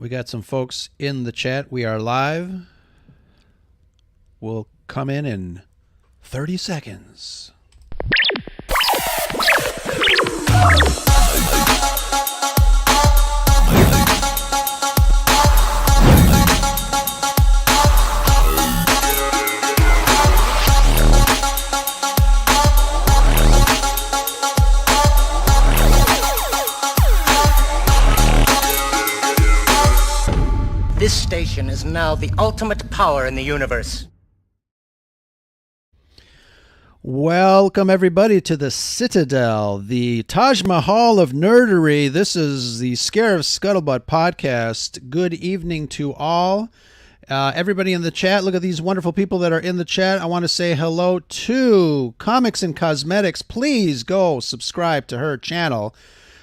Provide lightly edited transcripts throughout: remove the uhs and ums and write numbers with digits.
We got some folks in the chat. We are live. We'll come in 30 seconds. This station is now the ultimate power in the universe. Welcome, everybody, to the Citadel, the Taj Mahal of nerdery. This is the Scarif Scuttlebutt podcast. Good evening to all. Everybody in the chat, look at these wonderful people that are in the chat. I want to say hello to Comics and Cosmetics. Please go subscribe to her channel.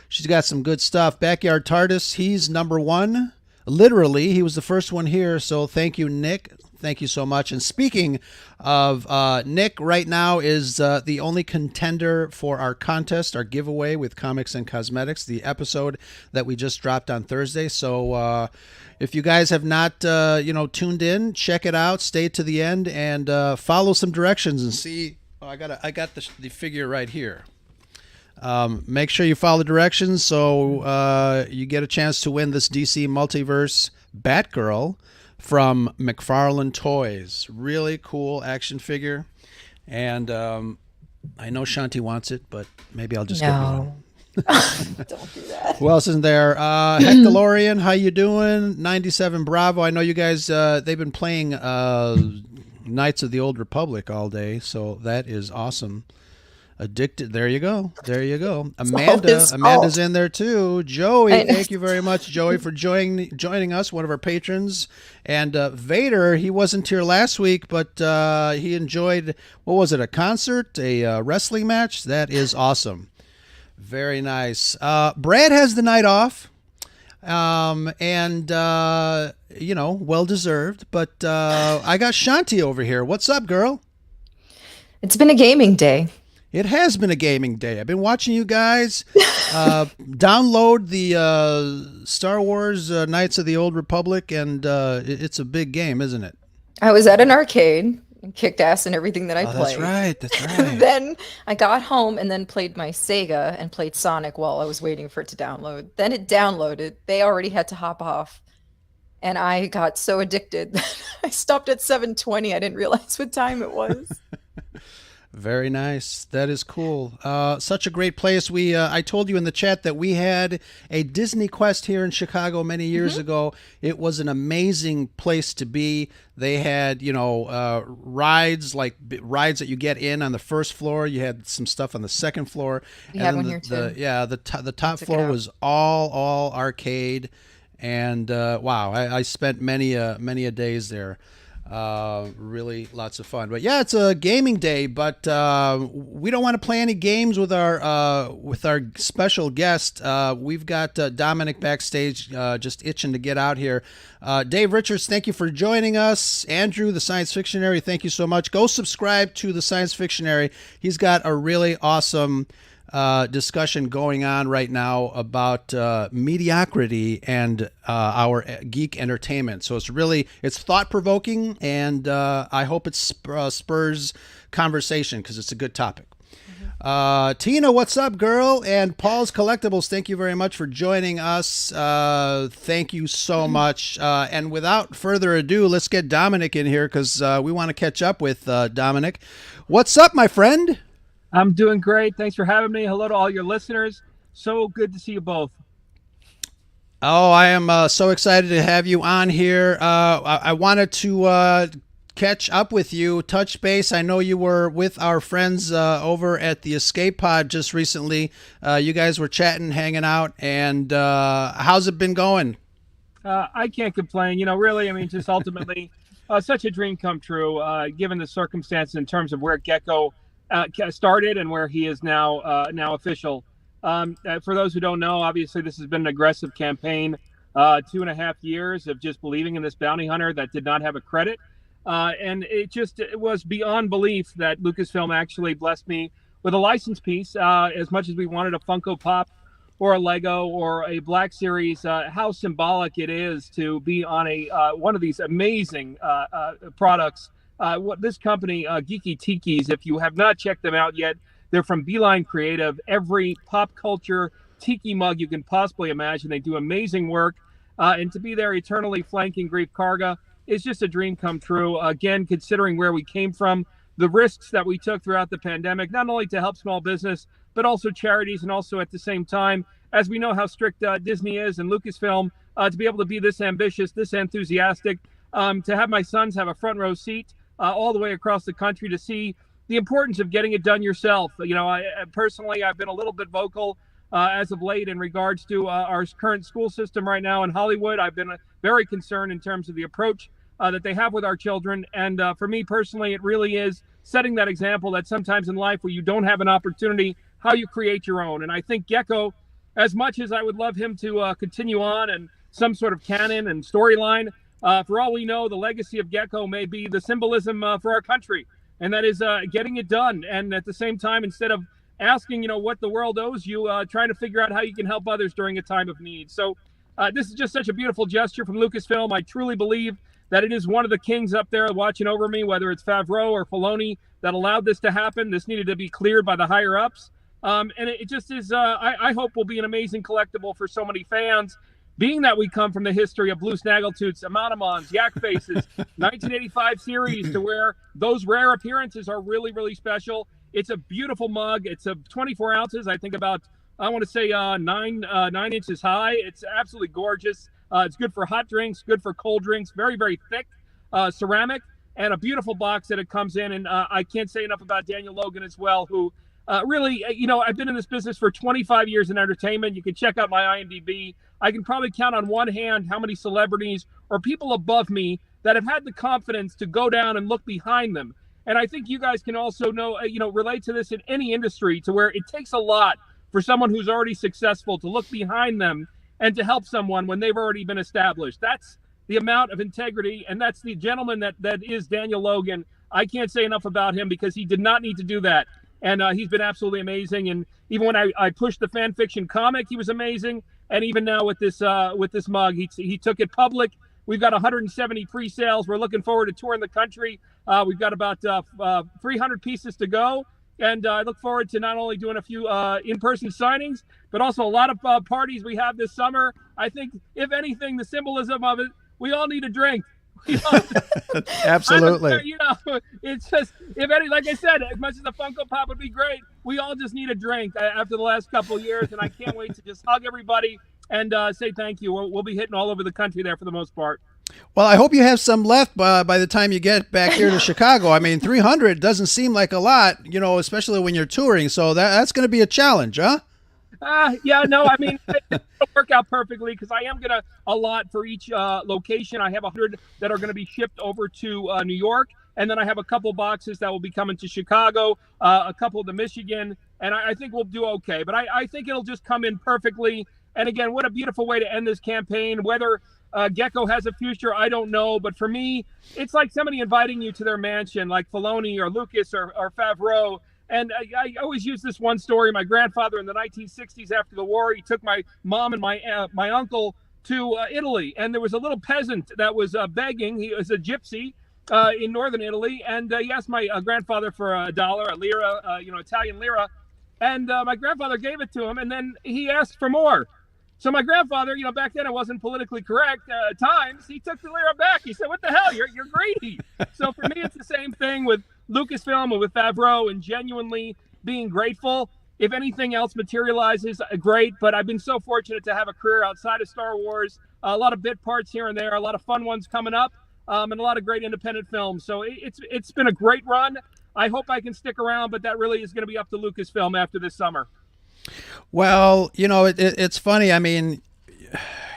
She's got some good stuff. Backyard TARDIS, he's number one. Literally, he was the first one here, so thank you, Nick. Thank you so much. And speaking of Nick, right now is the only contender for our contest, our giveaway with Comics and Cosmetics, the episode that we just dropped on Thursday. So if you guys have not, tuned in, check it out. Stay to the end and follow some directions and see. Oh, I got the figure right here. Make sure you follow the directions so you get a chance to win this DC Multiverse Batgirl from McFarlane Toys. Really cool action figure. And I know Shanti wants it, but maybe I'll just get one. Don't do that. Who else is there? Heckalorian, how you doing? 97 Bravo. I know you guys, they've been playing Knights of the Old Republic all day, so that is awesome. Addicted. There you go. Amanda's in there too. Joey, thank you very much, Joey, for joining us, one of our patrons. And Vader, he wasn't here last week, but he enjoyed, what was it, a concert, a wrestling match? That is awesome. Very nice. Brad has the night off, and well deserved. But I got Shanti over here. What's up, girl? It's been a gaming day. It has been a gaming day. I've been watching you guys download the Star Wars Knights of the Old Republic, and it's a big game, isn't it? I was at an arcade and kicked ass in everything that I played. That's right. Then I got home and then played my Sega and played Sonic while I was waiting for it to download. Then it downloaded. They already had to hop off. And I got so addicted that I stopped at 7:20. I didn't realize what time it was. Very nice. That is cool. Such a great place. I told you in the chat that we had a Disney Quest here in Chicago many years ago. It was an amazing place to be. They had, rides that you get in on the first floor. You had some stuff on the second floor. We had one here too. The top floor was all arcade. And wow, I spent many a days there. Really lots of fun. But yeah, it's a gaming day, but we don't want to play any games with our special guest. We've got Dominic backstage just itching to get out here. Dave Richards, thank you for joining us. Andrew, the Science Fictionary, thank you so much. Go subscribe to the Science Fictionary. He's got a really awesome discussion going on right now about mediocrity and our geek entertainment. So it's thought-provoking, and I hope it spurs conversation because it's a good topic. Tina, what's up, girl? And Paul's Collectibles, thank you very much for joining us. Thank you so much. And without further ado, let's get Dominic in here because we want to catch up with Dominic. What's up, my friend? I'm doing great. Thanks for having me. Hello to all your listeners. So good to see you both. Oh, I am so excited to have you on here. I wanted to catch up with you, touch base. I know you were with our friends over at the Escape Pod just recently. You guys were chatting, hanging out, and how's it been going? I can't complain. Really, just ultimately such a dream come true, given the circumstances in terms of where Gekko started and where he is now official. For those who don't know, obviously this has been an aggressive campaign, 2.5 years of just believing in this bounty hunter that did not have a credit. And it was beyond belief that Lucasfilm actually blessed me with a license piece. As much as we wanted a Funko Pop or a Lego or a Black Series, how symbolic it is to be on a one of these amazing products. What this company, Geeky Tikis, if you have not checked them out yet, they're from Beeline Creative. Every pop culture tiki mug you can possibly imagine. They do amazing work. And to be there eternally flanking Grief Karga is just a dream come true. Again, considering where we came from, the risks that we took throughout the pandemic, not only to help small business, but also charities, and also at the same time, as we know how strict Disney is and Lucasfilm, to be able to be this ambitious, this enthusiastic, to have my sons have a front row seat all the way across the country to see the importance of getting it done yourself. You know, I personally, I've been a little bit vocal as of late in regards to our current school system right now in Hollywood. I've been very concerned in terms of the approach that they have with our children. And for me personally, it really is setting that example that sometimes in life where you don't have an opportunity, how you create your own. And I think Gekko, as much as I would love him to continue on and some sort of canon and storyline, for all we know, the legacy of Gekko may be the symbolism for our country. And that is getting it done. And at the same time, instead of asking, you know, what the world owes you, trying to figure out how you can help others during a time of need. So this is just such a beautiful gesture from Lucasfilm. I truly believe that it is one of the kings up there watching over me, whether it's Favreau or Filoni, that allowed this to happen. This needed to be cleared by the higher ups. And it just is, I hope will be an amazing collectible for so many fans, being that we come from the history of Blue Snaggletooths, Amonimons, Yak Faces, 1985 series, to where those rare appearances are really, really special. It's a beautiful mug. It's a 24 ounces, I think about, I want to say 9 inches high. It's absolutely gorgeous. It's good for hot drinks, good for cold drinks, very, very thick ceramic, and a beautiful box that it comes in. And I can't say enough about Daniel Logan as well, who really, you know, I've been in this business for 25 years in entertainment. You can check out my IMDb. I can probably count on one hand how many celebrities or people above me that have had the confidence to go down and look behind them. And I think you guys can also know, you know, relate to this in any industry, to where it takes a lot for someone who's already successful to look behind them and to help someone when they've already been established. That's the amount of integrity, and that's the gentleman that is Daniel Logan. I can't say enough about him because he did not need to do that. And he's been absolutely amazing. And even when I pushed the fan fiction comic, he was amazing. And even now with this mug, he took it public. We've got 170 pre-sales. We're looking forward to touring the country. We've got about 300 pieces to go. And I look forward to not only doing a few in-person signings, but also a lot of parties we have this summer. I think, if anything, the symbolism of it, we all need a drink. Absolutely. You know, it's just, if any, like I said, as much as the Funko Pop would be great, we all just need a drink after the last couple of years. And I can't wait to just hug everybody and say thank you. We'll be hitting all over the country there for the most part. Well, I hope you have some left by the time you get back here to Chicago. I mean, 300 doesn't seem like a lot, you know, especially when you're touring. So that's going to be a challenge, huh? Yeah, no, I mean, it'll work out perfectly because I am going to allot for each location. I have 100 that are going to be shipped over to New York. And then I have a couple boxes that will be coming to Chicago, a couple to Michigan. And I think we'll do okay. But I think it'll just come in perfectly. And again, what a beautiful way to end this campaign. Whether Gekko has a future, I don't know. But for me, it's like somebody inviting you to their mansion, like Filoni or Lucas or Favreau. And I always use this one story. My grandfather in the 1960s, after the war, he took my mom and my uncle to Italy. And there was a little peasant that was begging. He was a gypsy in northern Italy. And he asked my grandfather for a dollar, a lira, Italian lira. And my grandfather gave it to him. And then he asked for more. So my grandfather, back then it wasn't politically correct at times. He took the lira back. He said, "What the hell? You're greedy." So for me, it's the same thing with Lucasfilm and with Favreau, and genuinely being grateful. If anything else materializes, great. But I've been so fortunate to have a career outside of Star Wars. A lot of bit parts here and there, a lot of fun ones coming up, and a lot of great independent films. So it's been a great run. I hope I can stick around, but that really is going to be up to Lucasfilm after this summer. Well, it's funny. I mean,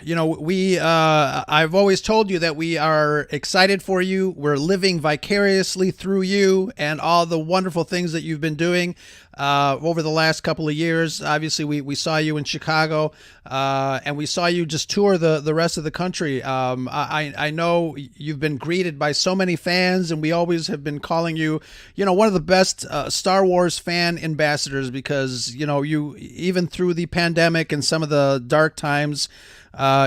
I've always told you that we are excited for you. We're living vicariously through you and all the wonderful things that you've been doing over the last couple of years. Obviously, we saw you in Chicago, and we saw you just tour the rest of the country. I know you've been greeted by so many fans, and we always have been calling you, one of the best Star Wars fan ambassadors, because, you, even through the pandemic and some of the dark times,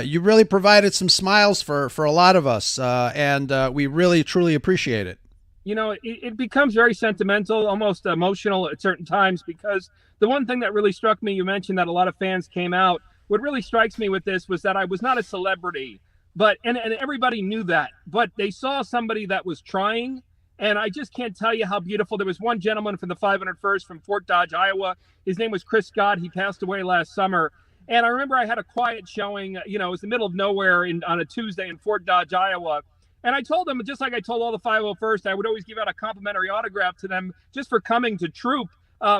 you really provided some smiles for a lot of us, and we really, truly appreciate it. It becomes very sentimental, almost emotional at certain times, because the one thing that really struck me, you mentioned that a lot of fans came out. What really strikes me with this was that I was not a celebrity, and everybody knew that, but they saw somebody that was trying. And I just can't tell you how beautiful. There was one gentleman from the 501st from Fort Dodge, Iowa. His name was Chris Scott. He passed away last summer. And I remember I had a quiet showing, it was the middle of nowhere on a Tuesday in Fort Dodge, Iowa. And I told them, just like I told all the 501st, I would always give out a complimentary autograph to them just for coming to troop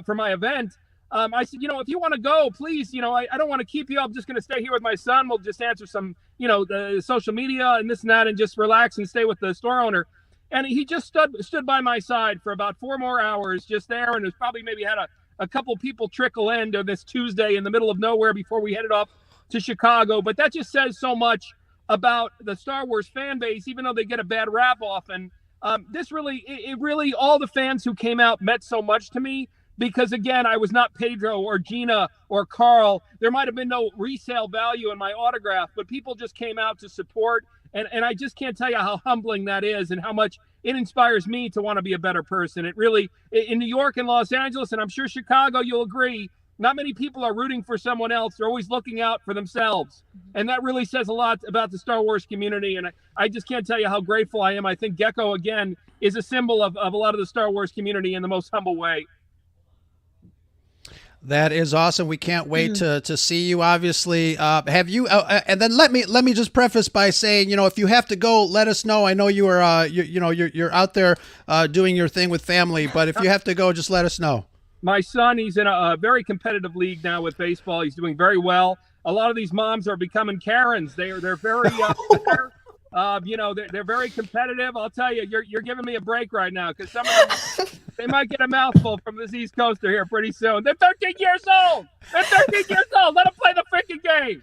for my event. I said, if you want to go, please, I don't want to keep you. I'm just going to stay here with my son. We'll just answer some, the social media and this and that, and just relax and stay with the store owner. And he just stood by my side for about 4 more hours just there. And it was probably maybe had a couple people trickle in to this Tuesday in the middle of nowhere before we headed off to Chicago. But that just says so much about the Star Wars fan base, even though they get a bad rap often. This really, all the fans who came out meant so much to me, because, again, I was not Pedro or Gina or Carl. There might have been no resale value in my autograph, but people just came out to support. And I just can't tell you how humbling that is and how much it inspires me to want to be a better person. It really, in New York and Los Angeles, and I'm sure Chicago, you'll agree, not many people are rooting for someone else. They're always looking out for themselves. And that really says a lot about the Star Wars community. And I just can't tell you how grateful I am. I think Gekko, again, is a symbol of a lot of the Star Wars community in the most humble way. That is awesome. We can't wait to see you. Obviously, have you? And then let me just preface by saying, if you have to go, let us know. I know you are, you're out there doing your thing with family, but if you have to go, just let us know. My son, he's in a very competitive league now with baseball. He's doing very well. A lot of these moms are becoming Karens. They're very, they're very competitive. I'll tell you, you're giving me a break right now, because some of them, they might get a mouthful from this East Coaster here pretty soon. They're 13 years old. Let them play the freaking game.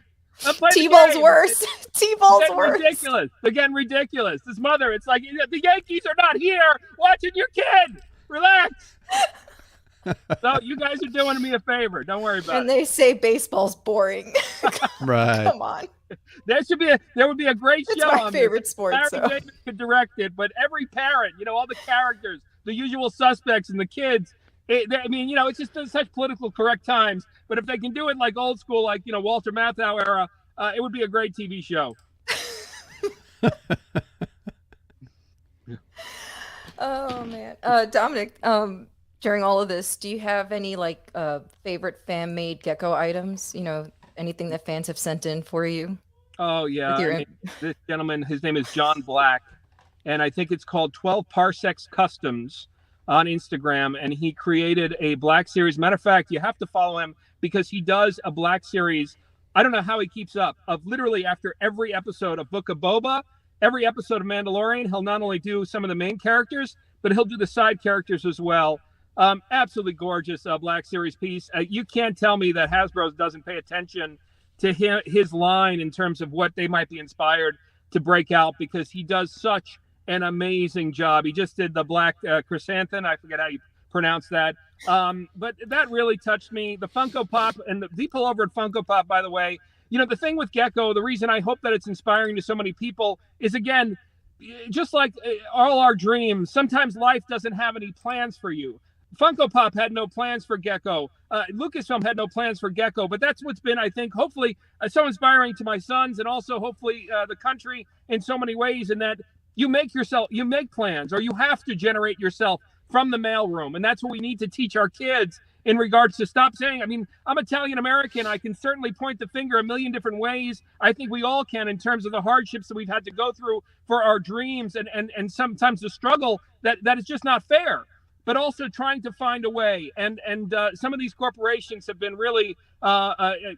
T-ball's worse. T-ball's worse. Ridiculous. They're getting ridiculous. This mother, it's like, the Yankees are not here watching your kid. Relax. So you guys are doing me a favor. Don't worry about it. And they say baseball's boring. Right. Come on. There would be a great show. It's my favorite sport. Larry David could direct it, but every parent, all the characters, the usual suspects, and the kids. It's just such political correct times. But if they can do it like old school, like Walter Matthau era, it would be a great TV show. Oh man, Dominic. During all of this, do you have any favorite fan-made Gekko items? Anything that fans have sent in for you? Oh yeah, this gentleman, his name is John Black, and I think it's called 12 Parsecs Customs on Instagram, and he created a Black Series. Matter of fact, you have to follow him because he does a Black Series. I don't know how he keeps up. Of literally after every episode of Book of Boba, every episode of Mandalorian, he'll not only do some of the main characters, but he'll do the side characters as well. Absolutely gorgeous Black Series piece. You can't tell me that Hasbro doesn't pay attention to his line in terms of what they might be inspired to break out, because he does such an amazing job. He just did the Black Chrysanthemum. I forget how you pronounce that. But that really touched me. The Funko Pop, and the people over at Funko Pop, by the way, the thing with Gekko, the reason I hope that it's inspiring to so many people is, again, just like all our dreams, sometimes life doesn't have any plans for you. Funko Pop had no plans for Gekko. Lucasfilm had no plans for Gekko, but that's what's been, I think, hopefully so inspiring to my sons, and also hopefully the country in so many ways, in that you make plans, or you have to generate yourself from the mailroom. And that's what we need to teach our kids in regards to stop saying, I'm Italian American. I can certainly point the finger a million different ways. I think we all can, in terms of the hardships that we've had to go through for our dreams, and sometimes the struggle that is just not fair. but also trying to find a way. And some of these corporations have been really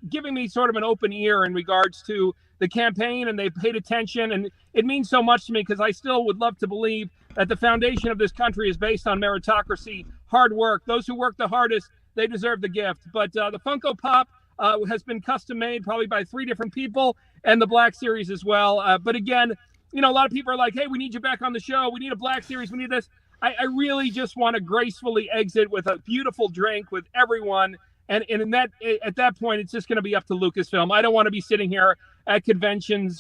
giving me sort of an open ear in regards to the campaign, and they've paid attention. And it means so much to me because I still would love to believe that the foundation of this country is based on meritocracy, hard work. Those who work the hardest, they deserve the gift. But the Funko Pop has been custom made probably by 3 different people, and the Black Series as well. But again, a lot of people are like, hey, we need you back on the show. We need a Black Series. We need this. I really just want to gracefully exit with a beautiful drink with everyone. And at that point, it's just going to be up to Lucasfilm. I don't want to be sitting here at conventions,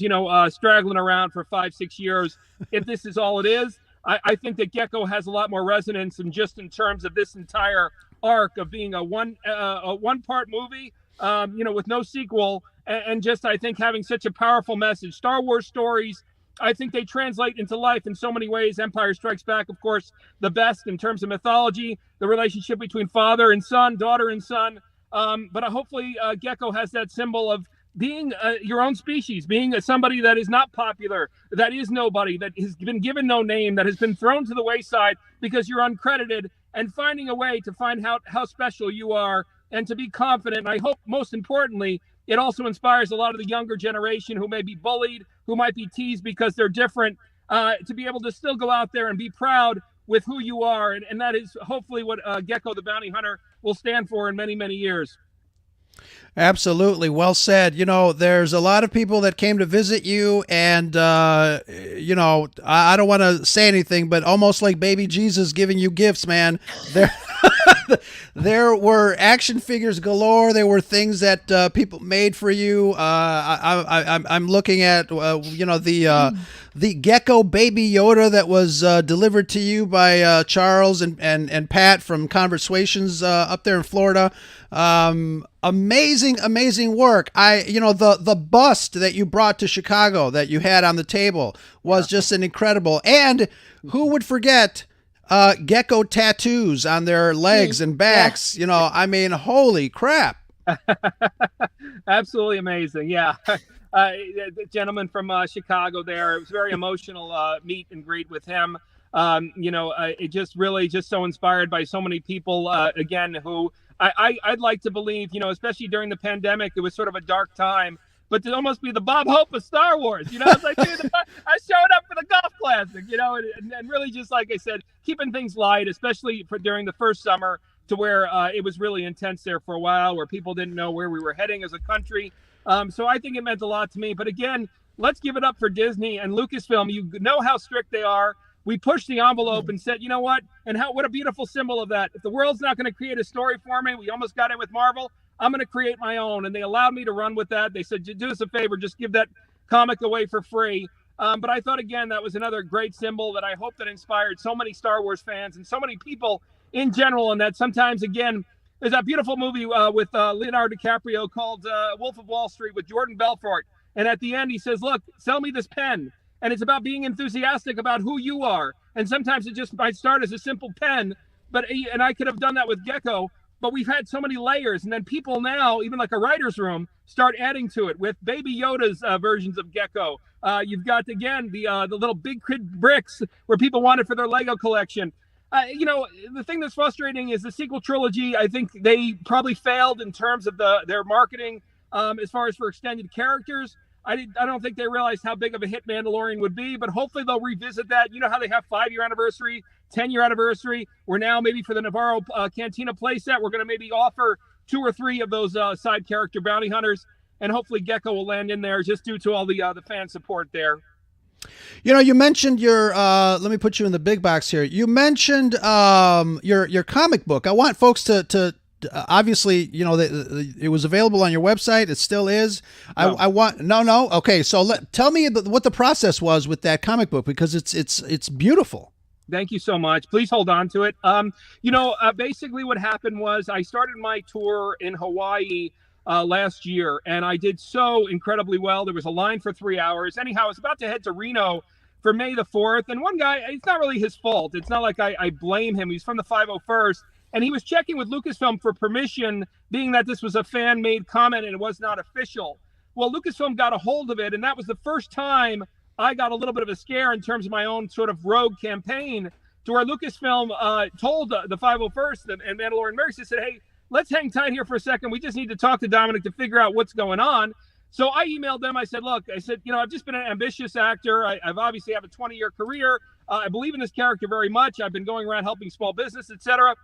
straggling around for 5-6 years. If this is all it is, I think that Gekko has a lot more resonance than just in terms of this entire arc of being a one-part movie, with no sequel, and just, I think, having such a powerful message. Star Wars stories, I think they translate into life in so many ways. Empire Strikes Back, of course, the best in terms of mythology, the relationship between father and son, daughter and son. But hopefully Gekko has that symbol of being your own species, being somebody that is not popular, that is nobody, that has been given no name, that has been thrown to the wayside because you're uncredited, and finding a way to find out how special you are and to be confident. And I hope, most importantly, it also inspires a lot of the younger generation who may be bullied, who might be teased because they're different, to be able to still go out there and be proud with who you are. And that is hopefully what Gekko the Bounty Hunter will stand for in many, many years. Absolutely. Well said. There's a lot of people that came to visit you, and, I don't want to say anything, but almost like baby Jesus giving you gifts, man. There were action figures galore. There were things that people made for you. I'm looking at, the Gekko Baby Yoda that was delivered to you by Charles and Pat from Conversations up there in Florida. Amazing work. The bust that you brought to Chicago that you had on the table was just an incredible. And who would forget Gekko tattoos on their legs and backs? Holy crap. Absolutely amazing. Yeah. The gentleman from Chicago there, it was very emotional meet and greet with him. It just really just so inspired by so many people, again, who I'd like to believe, especially during the pandemic, it was sort of a dark time, but to almost be the Bob Hope of Star Wars, it's like, dude, I showed up for the golf classic, and really just, like I said, keeping things light, especially during the first summer, to where it was really intense there for a while, where people didn't know where we were heading as a country. So I think it meant a lot to me. But again, let's give it up for Disney and Lucasfilm. You know how strict they are. We pushed the envelope and said, you know what? And what a beautiful symbol of that. If the world's not going to create a story for me, we almost got in with Marvel, I'm going to create my own. And they allowed me to run with that. They said, do us a favor, just give that comic away for free. But I thought, again, that was another great symbol that I hope that inspired so many Star Wars fans and so many people in general. And that sometimes, again, there's that beautiful movie with Leonardo DiCaprio called Wolf of Wall Street with Jordan Belfort. And at the end, he says, look, sell me this pen. And it's about being enthusiastic about who you are. And sometimes it just might start as a simple pen, and I could have done that with Gekko, but we've had so many layers. And then people now, even like a writer's room, start adding to it with Baby Yoda's versions of Gekko. You've got, again, the little big kid bricks where people want it for their Lego collection. The thing that's frustrating is the sequel trilogy. I think they probably failed in terms of their marketing as far as for extended characters. I don't think they realized how big of a hit Mandalorian would be, but hopefully they'll revisit that. You know how they have 5-year anniversary, 10-year anniversary. We're now maybe for the Navarro Cantina playset, we're going to maybe offer 2 or 3 of those side character bounty hunters, and hopefully Gekko will land in there just due to all the fan support there. You mentioned your, let me put you in the big box here. You mentioned your comic book. I want folks to obviously, it was available on your website. It still is. No. I want, no. Okay. So tell me what the process was with that comic book, because it's beautiful. Thank you so much. Please hold on to it. Basically what happened was I started my tour in Hawaii last year, and I did so incredibly well. There was a line for 3 hours. Anyhow, I was about to head to Reno for May the 4th. And one guy, it's not really his fault. It's not like I blame him. He's from the 501st. And he was checking with Lucasfilm for permission, being that this was a fan-made comment and it was not official. Well, Lucasfilm got a hold of it, and that was the first time I got a little bit of a scare in terms of my own sort of rogue campaign, to where Lucasfilm told the 501st and Mandalorian Mercs, they said, hey, let's hang tight here for a second. We just need to talk to Dominic to figure out what's going on. So I emailed them. I said, look, I've just been an ambitious actor. I've obviously have a 20-year career. I believe in this character very much. I've been going around helping small business, etc.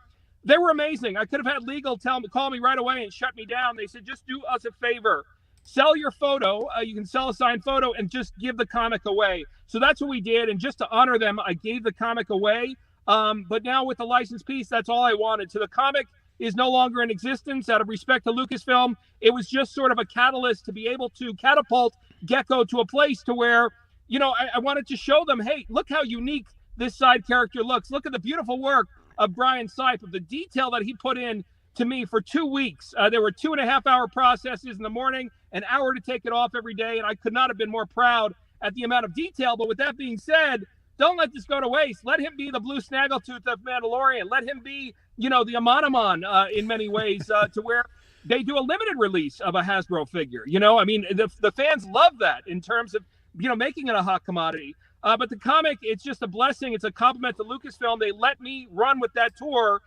They were amazing. I could have had legal call me right away and shut me down. They said, just do us a favor. Sell your photo. You can sell a signed photo and just give the comic away. So that's what we did. And just to honor them, I gave the comic away. But now with the license piece, that's all I wanted. So the comic is no longer in existence out of respect to Lucasfilm. It was just sort of a catalyst to be able to catapult Gekko to a place to where, I wanted to show them, hey, look how unique this side character looks. Look at the beautiful work of Brian Sipe, of the detail that he put in to me for 2 weeks. There were 2.5-hour processes in the morning, an hour to take it off every day, and I could not have been more proud at the amount of detail. But with that being said, don't let this go to waste. Let him be the blue snaggletooth of Mandalorian. Let him be, the Amanaman in many ways, to where they do a limited release of a Hasbro figure. The fans love that in terms of, making it a hot commodity. But the comic, it's just a blessing. It's a compliment to Lucasfilm. They let me run with that tour.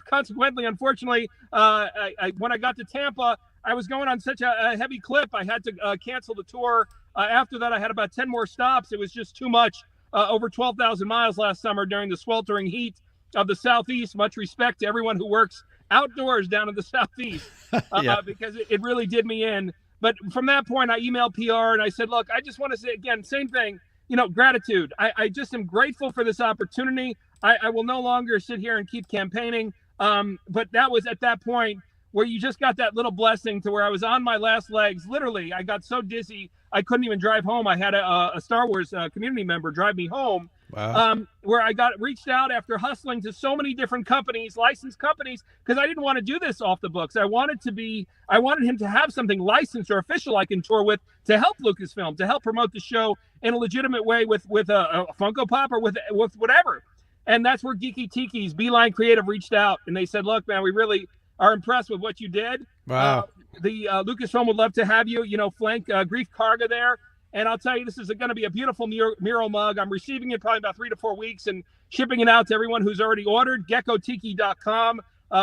Consequently, unfortunately, when I got to Tampa, I was going on such a heavy clip. I had to cancel the tour. After that, I had about 10 more stops. It was just too much. Over 12,000 miles last summer during the sweltering heat of the Southeast. Much respect to everyone who works outdoors down in the Southeast, because it really did me in. But from that point, I emailed PR and I said, look, I just want to say, again, same thing, gratitude. I just am grateful for this opportunity. I will no longer sit here and keep campaigning. But that was at that point where you just got that little blessing to where I was on my last legs. Literally, I got so dizzy, I couldn't even drive home. I had a Star Wars community member drive me home. Wow. Where I reached out after hustling to so many different companies, licensed companies, because I didn't want to do this off the books. I wanted him to have something licensed or official I can tour with to help Lucasfilm, to help promote the show in a legitimate way with a Funko Pop or with whatever. And that's where Geeky Tiki's Beeline Creative reached out and they said, look, man, we really are impressed with what you did. Wow. The Lucasfilm would love to have you, flank Grief Karga there. And I'll tell you, this is going to be a beautiful mural mug. I'm receiving it probably about 3 to 4 weeks and shipping it out to everyone who's already ordered. GekkoTiki.com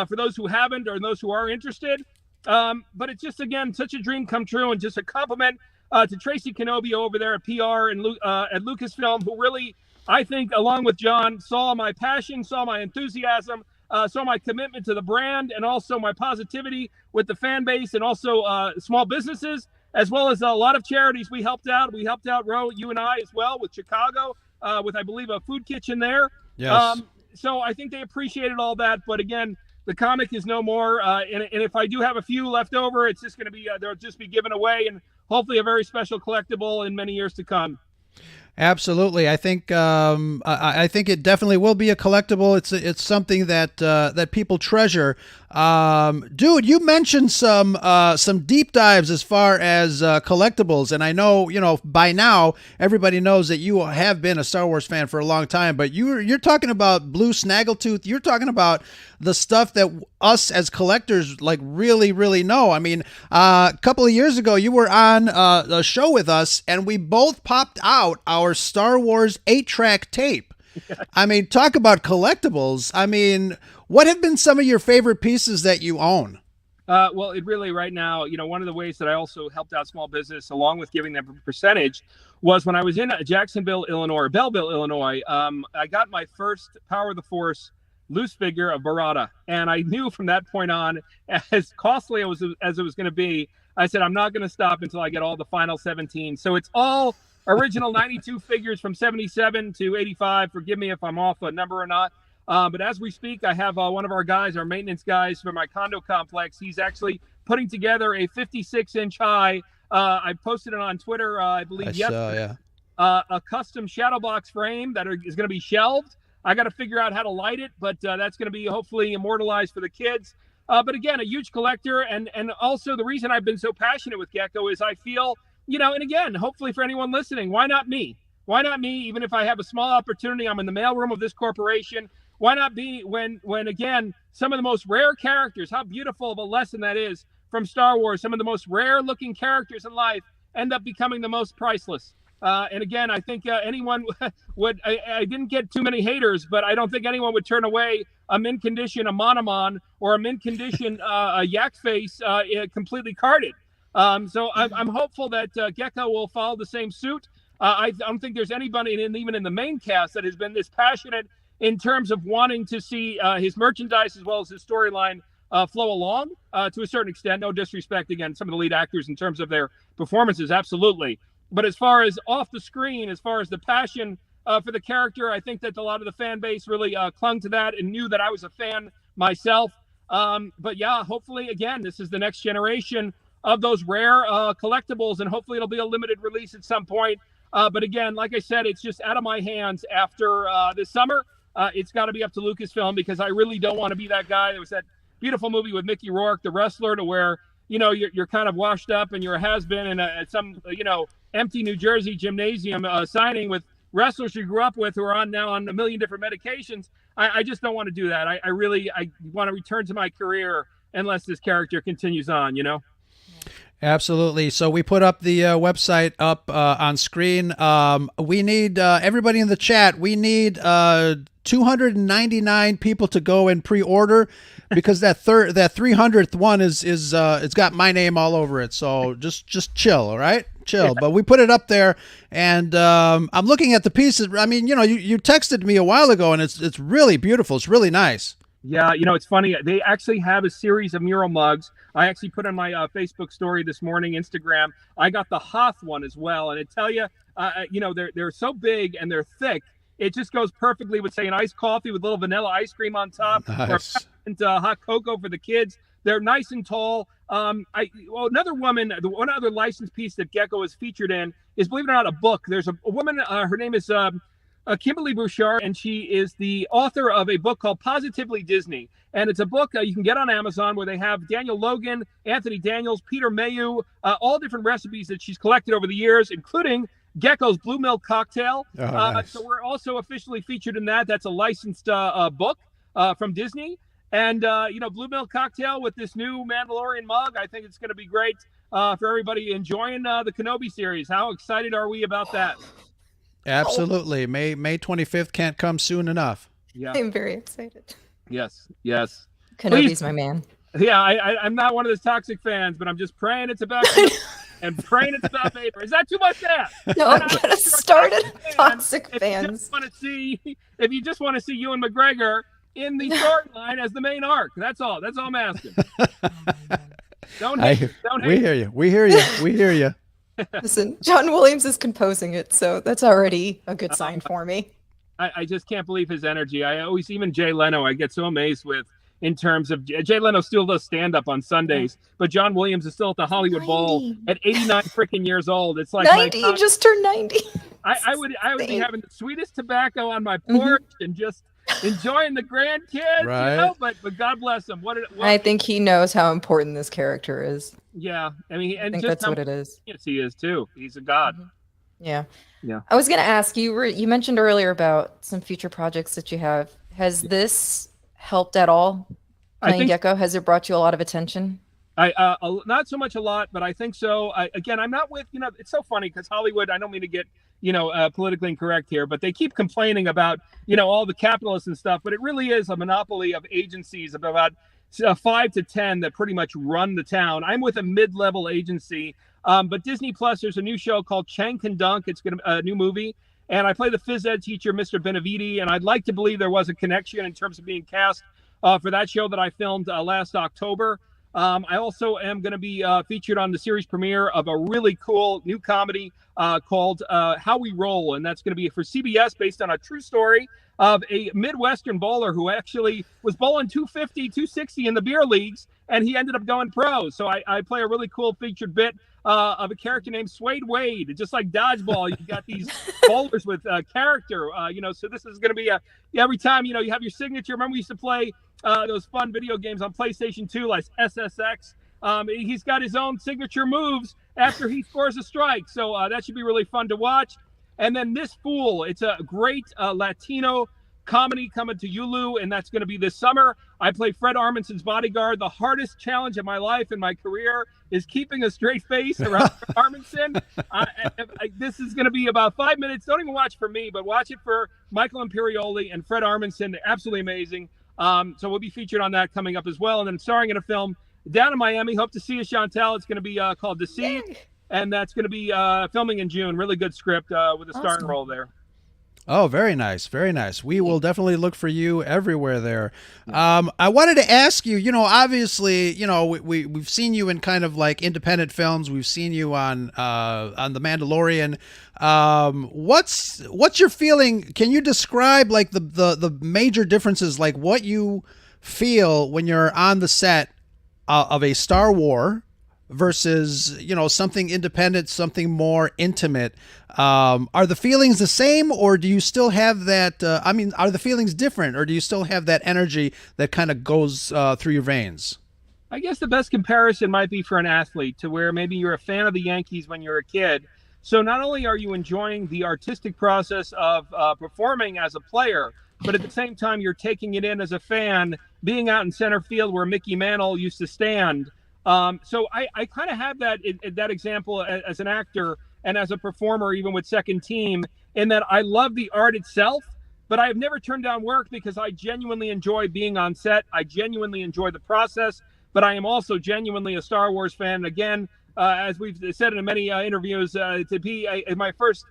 for those who haven't or those who are interested. But it's just, again, such a dream come true, and just a compliment to Tracy Kenobi over there at PR and at Lucasfilm, who really, I think, along with John, saw my passion, saw my enthusiasm, saw my commitment to the brand, and also my positivity with the fan base and also small businesses, as well as a lot of charities we helped out. We helped out, Ro, you and I as well, with Chicago, with, I believe, a food kitchen there. Yes. So I think they appreciated all that. But again, the comic is no more. And if I do have a few left over, it's just going to be, they'll just be given away, and hopefully a very special collectible in many years to come. Absolutely. I think it definitely will be a collectible. It's something that people treasure. Dude, you mentioned some deep dives as far as collectibles, and I know, by now everybody knows that you have been a Star Wars fan for a long time, but you're talking about Blue Snaggletooth. You're talking about the stuff that us as collectors really, really know. I mean, a couple of years ago, you were on a show with us, and we both popped out our Star Wars 8-track tape. I mean, talk about collectibles. I mean, what have been some of your favorite pieces that you own? Well, it really, right now, one of the ways that I also helped out small business, along with giving them a percentage, was when I was in Jacksonville, Illinois, or Belleville, Illinois. I got my first Power of the Force loose figure of Barada, and I knew from that point on, as costly as it was going to be, I said, I'm not going to stop until I get all the final 17. So it's all original 92 figures from 77 to 85. Forgive me if I'm off a number or not. But as we speak, I have one of our guys, our maintenance guys for my condo complex. He's actually putting together a 56-inch high. I posted it on Twitter, I believe, yesterday. A custom shadow box frame that is going to be shelved. I got to figure out how to light it, but that's going to be hopefully immortalized for the kids. But again, a huge collector. And also the reason I've been so passionate with Gekko is I feel, and again, hopefully for anyone listening, why not me? Why not me? Even if I have a small opportunity, I'm in the mailroom of this corporation. Why not be when again, some of the most rare characters, how beautiful of a lesson that is from Star Wars, some of the most rare looking characters in life end up becoming the most priceless. And again, I think anyone would. I didn't get too many haters, but I don't think anyone would turn away a mint condition, a Monomon, or a mint condition, a Yak Face, completely carded. So I'm hopeful that Gekko will follow the same suit. I don't think there's anybody, even in the main cast, that has been this passionate in terms of wanting to see his merchandise as well as his storyline flow along to a certain extent. No disrespect, again, some of the lead actors in terms of their performances, absolutely. But as far as off the screen, as far as the passion for the character, I think that a lot of the fan base really clung to that and knew that I was a fan myself. But yeah, hopefully, again, this is the next generation of those rare collectibles, and hopefully it'll be a limited release at some point. But again, like I said, it's just out of my hands after this summer. It's got to be up to Lucasfilm, because I really don't want to be that guy. There was that beautiful movie with Mickey Rourke, The Wrestler, to where, you know, you're kind of washed up and you're a has-been in at some, you know, empty New Jersey gymnasium signing with wrestlers you grew up with who are now on a million different medications. I just don't want to do that. I want to return to my career unless this character continues on, you know? Absolutely. So we put up the website up on screen. We need everybody in the chat. We need 299 people to go and pre-order, because that 300th one is it's got my name all over it. So just chill, all right? Chill. But we put it up there, and I'm looking at the pieces. I mean, you know, you texted me a while ago, and it's really beautiful. It's really nice. Yeah, you know, it's funny. They actually have a series of mural mugs. I actually put on my Facebook story this morning, Instagram. I got the Hoth one as well, and I tell you, you know, they're so big and they're thick. It just goes perfectly with, say, an iced coffee with a little vanilla ice cream on top, Nice. or hot cocoa for the kids. They're nice and tall. Another woman, the one other licensed piece that Gekko is featured in is, believe it or not, a book. There's a woman. Her name is Kimberly Bouchard, and she is the author of a book called Positively Disney. And it's a book you can get on Amazon, where they have Daniel Logan, Anthony Daniels, Peter Mayu, all different recipes that she's collected over the years, including Gekko's Blue Milk Cocktail. Oh, nice. So we're also officially featured in that. That's a licensed book from Disney. And, you know, Blue Milk Cocktail with this new Mandalorian mug, I think it's going to be great for everybody enjoying the Kenobi series. How excited are we about that? Absolutely. May 25th can't come soon enough. Yeah. I'm very excited. Yes. Kenobi's my man. Yeah, I'm not one of those toxic fans, but I'm just praying it's about and praying it's about Vader. Is that too much to ask? No, get us started. Toxic If fans. you just want to see Ewan McGregor in the storyline as the main arc, that's all. That's all I'm asking. Don't hate. We hear you. We hear you. We hear you. Listen, John Williams is composing it, so that's already a good sign for me. I just can't believe his energy. I always, even Jay Leno, I get so amazed with, in terms of Jay Leno still does stand up on Sundays, but John Williams is still at the Hollywood Bowl at 89 freaking years old. It's like 90, you just turned 90. I would be having the sweetest tobacco on my porch and just enjoying the grandkids, right. You know, but God bless him. What I think he knows how important this character is. Yeah, I mean, and I think just that's what it is. Yes, he is too. He's a god. Yeah. Yeah. I was going to ask you. You mentioned earlier about some future projects that you have. Has this helped at all? Playing Gekko, has it brought you a lot of attention? Not so much a lot, but I think so. Again, I'm not with, you know, it's so funny because Hollywood, I don't mean to get, you know, politically incorrect here, but they keep complaining about, you know, all the capitalists and stuff, but it really is a monopoly of agencies of about 5 to 10 that pretty much run the town. I'm with a mid-level agency, but Disney Plus, there's a new show called Chang Can Dunk. It's a new movie, and I play the phys ed teacher, Mr. Benavides, and I'd like to believe there was a connection in terms of being cast for that show that I filmed last October. I also am going to be featured on the series premiere of a really cool new comedy called How We Roll, and that's going to be for CBS, based on a true story of a Midwestern bowler who actually was bowling 250, 260 in the beer leagues, and he ended up going pro. So I play a really cool featured bit of a character named Suede Wade. Just like dodgeball, you got these bowlers with character, you know, so this is going to be every time, you know, you have your signature. Remember we used to play those fun video games on PlayStation 2 like SSX. He's got his own signature moves after he scores a strike. So that should be really fun to watch. And then This Fool, it's a great Latino comedy coming to Hulu, and that's going to be this summer. I play Fred Armisen's bodyguard. The hardest challenge of my life and my career is keeping a straight face around Fred Armisen. This is going to be about 5 minutes. Don't even watch for me, but watch it for Michael Imperioli and Fred Armisen. They're absolutely amazing. So we'll be featured on that coming up as well. And then starring in a film down in Miami. Hope to see you, Chantel. It's going to be called Deceived. Yay. And that's going to be filming in June. Really good script with a starring role there. Oh, very nice. Very nice. We will definitely look for you everywhere there. I wanted to ask you, obviously, we've seen you in kind of like independent films. We've seen you on The Mandalorian. What's your feeling? Can you describe like the major differences, like what you feel when you're on the set of a Star Wars versus, something independent, something more intimate? Are the feelings the same, or do you still have that? Are the feelings different, or do you still have that energy that kind of goes through your veins? I guess the best comparison might be for an athlete, to where maybe you're a fan of the Yankees when you're a kid. So not only are you enjoying the artistic process of performing as a player, but at the same time, you're taking it in as a fan, being out in center field where Mickey Mantle used to stand. So I kind of have that example as an actor and as a performer, even with Second Team, in that I love the art itself, but I have never turned down work because I genuinely enjoy being on set. I genuinely enjoy the process, but I am also genuinely a Star Wars fan. And again, as we've said in many interviews, my first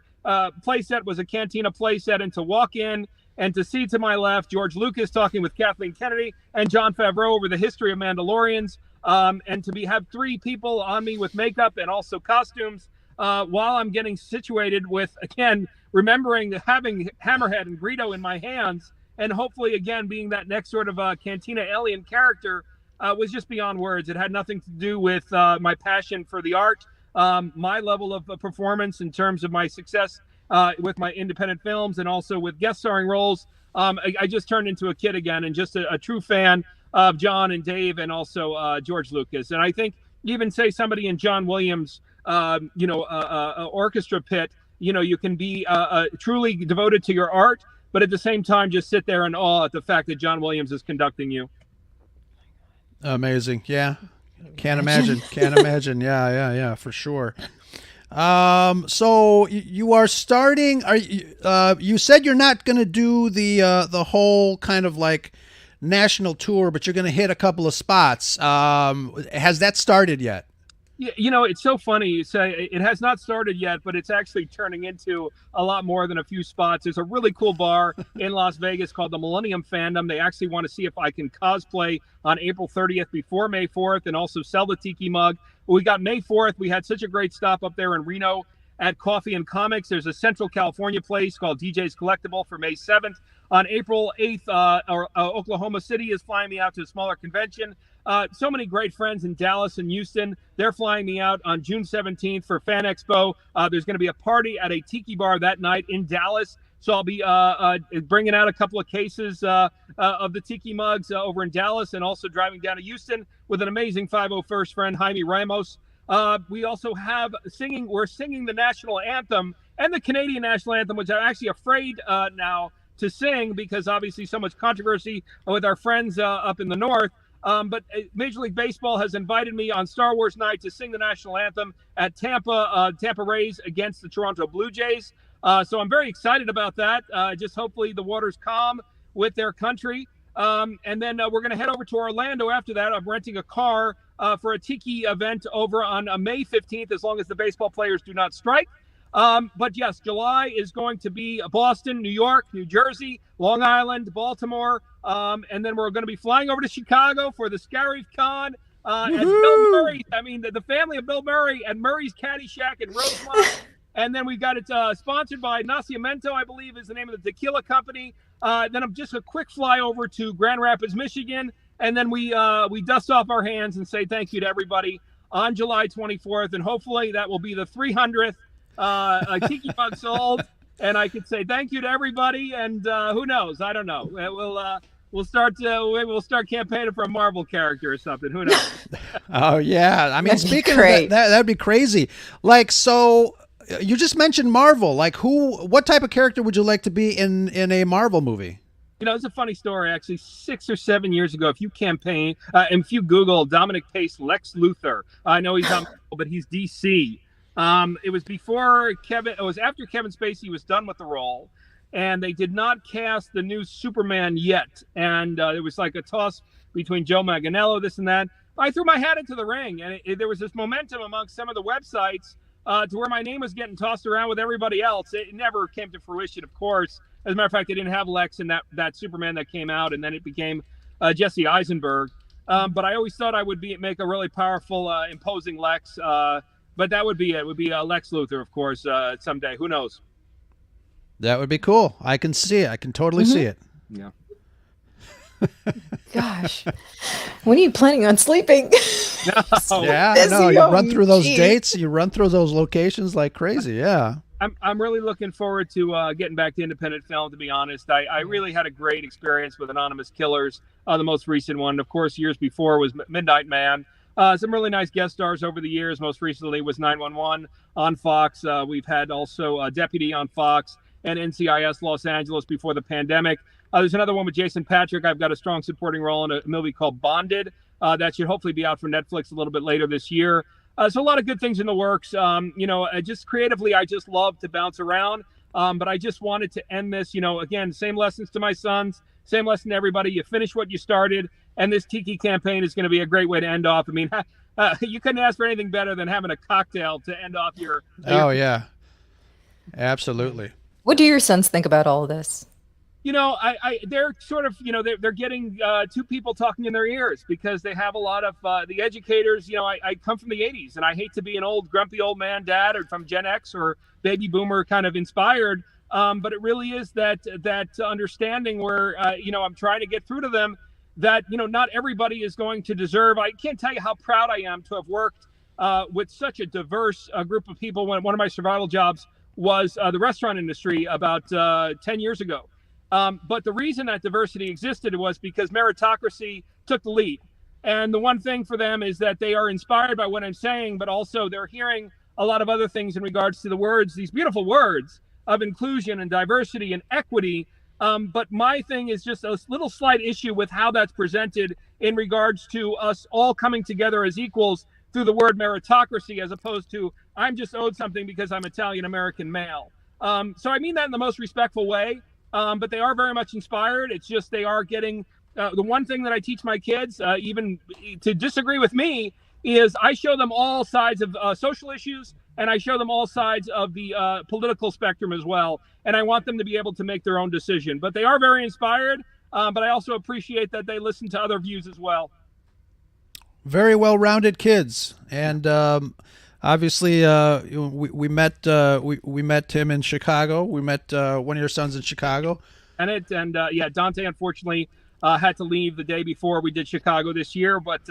play set was a Cantina play set, and to walk in and to see to my left George Lucas talking with Kathleen Kennedy and Jon Favreau over the history of Mandalorians, and to have three people on me with makeup and also costumes while I'm getting situated with, again, remembering having Hammerhead and Greedo in my hands, and hopefully, again, being that next sort of Cantina alien character, was just beyond words. It had nothing to do with my passion for the art, my level of performance in terms of my success with my independent films and also with guest starring roles. I just turned into a kid again, and just a true fan of John and Dave, and also George Lucas. And I think even say somebody in John Williams, orchestra pit, you can be truly devoted to your art, but at the same time, just sit there in awe at the fact that John Williams is conducting you. Amazing. Yeah. Can't imagine. Yeah, for sure. So you are starting, you said you're not going to do the whole kind of like national tour, but you're going to hit a couple of spots. Has that started yet? Yeah, it's so funny you say it has not started yet, but it's actually turning into a lot more than a few spots. There's a really cool bar in Las Vegas called the Millennium Fandom. They actually want to see if I can cosplay on April 30th before May 4th and also sell the tiki mug. We got May 4th. We had such a great stop up there in Reno at Coffee and Comics. There's a Central California place called DJ's Collectible for May 7th. On April 8th, Oklahoma City is flying me out to a smaller convention. So many great friends in Dallas and Houston. They're flying me out on June 17th for Fan Expo. There's going to be a party at a tiki bar that night in Dallas. So I'll be bringing out a couple of cases of the tiki mugs over in Dallas, and also driving down to Houston with an amazing 501st friend, Jaime Ramos. We also have we're singing the national anthem and the Canadian national anthem, which I'm actually afraid now to sing because obviously so much controversy with our friends up in the north. But Major League Baseball has invited me on Star Wars night to sing the national anthem at Tampa Rays against the Toronto Blue Jays. So I'm very excited about that. Just hopefully the water's calm with their country. And then we're going to head over to Orlando after that. I'm renting a car for a tiki event over on May 15th, as long as the baseball players do not strike. But yes, July is going to be Boston, New York, New Jersey, Long Island, Baltimore. And then we're going to be flying over to Chicago for the Scarif Con. And Bill Murray, the family of Bill Murray and Murray's Caddyshack in Rosemont. And then we've got it sponsored by Nacimiento, I believe is the name of the tequila company. Then I'm just a quick fly over to Grand Rapids, Michigan. And then we dust off our hands and say thank you to everybody on July 24th. And hopefully that will be the 300th tiki mug sold. And I could say thank you to everybody. And who knows? I don't know. We'll start campaigning for a Marvel character or something. Who knows? Oh yeah. Speaking of that'd be crazy. Like, so you just mentioned Marvel. Like, what type of character would you like to be in a Marvel movie? You know, it's a funny story. Actually, 6 or 7 years ago, if you if you Google Dominic Pace, Lex Luthor, I know he's not, but he's DC. It was after Kevin Spacey was done with the role, and they did not cast the new Superman yet. And it was like a toss between Joe Manganiello, this and that. I threw my hat into the ring, and there was this momentum amongst some of the websites to where my name was getting tossed around with everybody else. It never came to fruition, of course. As a matter of fact, they didn't have Lex in that Superman that came out, and then it became Jesse Eisenberg. But I always thought I would make a really powerful, imposing Lex. But that would be it. It would be Lex Luthor, of course, someday. Who knows? That would be cool. I can see it. I can totally see it. Yeah. Gosh, when are you planning on sleeping? No. Yeah, I know. You run through those dates. You run through those locations like crazy. Yeah. I'm really looking forward to getting back to independent film, to be honest. I really had a great experience with Anonymous Killers. The most recent one, of course, years before was Midnight Man. Some really nice guest stars over the years. Most recently was 911 on Fox. We've had also Deputy on Fox and NCIS Los Angeles before the pandemic. There's another one with Jason Patrick. I've got a strong supporting role in a movie called Bonded. That should hopefully be out for Netflix a little bit later this year. So a lot of good things in the works. Just creatively, I just love to bounce around. But I just wanted to end this, again, same lessons to my sons, same lesson to everybody. You finish what you started. And this Tiki campaign is going to be a great way to end off. I mean, you couldn't ask for anything better than having a cocktail to end off your. Oh, yeah. Absolutely. What do your sons think about all of this? They're sort of, they're getting two people talking in their ears because they have a lot of the educators. I come from the 80s, and I hate to be an old grumpy old man dad or from Gen X or baby boomer kind of inspired. But it really is that understanding where, I'm trying to get through to them that, not everybody is going to deserve. I can't tell you how proud I am to have worked with such a diverse group of people. One of my survival jobs was the restaurant industry about 10 years ago. But the reason that diversity existed was because meritocracy took the lead. And the one thing for them is that they are inspired by what I'm saying, but also they're hearing a lot of other things in regards to the words, these beautiful words of inclusion and diversity and equity. But my thing is just a little slight issue with how that's presented in regards to us all coming together as equals through the word meritocracy, as opposed to I'm just owed something because I'm Italian American male. So I mean that in the most respectful way. But they are very much inspired. It's just they are getting the one thing that I teach my kids, even to disagree with me, is I show them all sides of social issues, and I show them all sides of the political spectrum as well. And I want them to be able to make their own decision. But they are very inspired, but I also appreciate that they listen to other views as well. Very well-rounded kids. And obviously, we met him in Chicago. We met one of your sons in Chicago. And Dante unfortunately had to leave the day before we did Chicago this year. But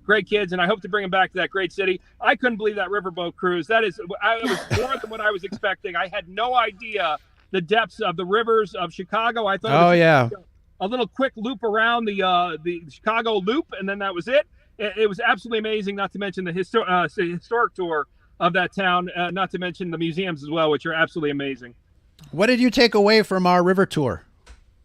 great kids, and I hope to bring them back to that great city. I couldn't believe that riverboat cruise. It was more than what I was expecting. I had no idea the depths of the rivers of Chicago. I thought a little quick loop around the Chicago Loop, and then that was it. It was absolutely amazing, not to mention the historic tour of that town, not to mention the museums as well, which are absolutely amazing. What did you take away from our river tour?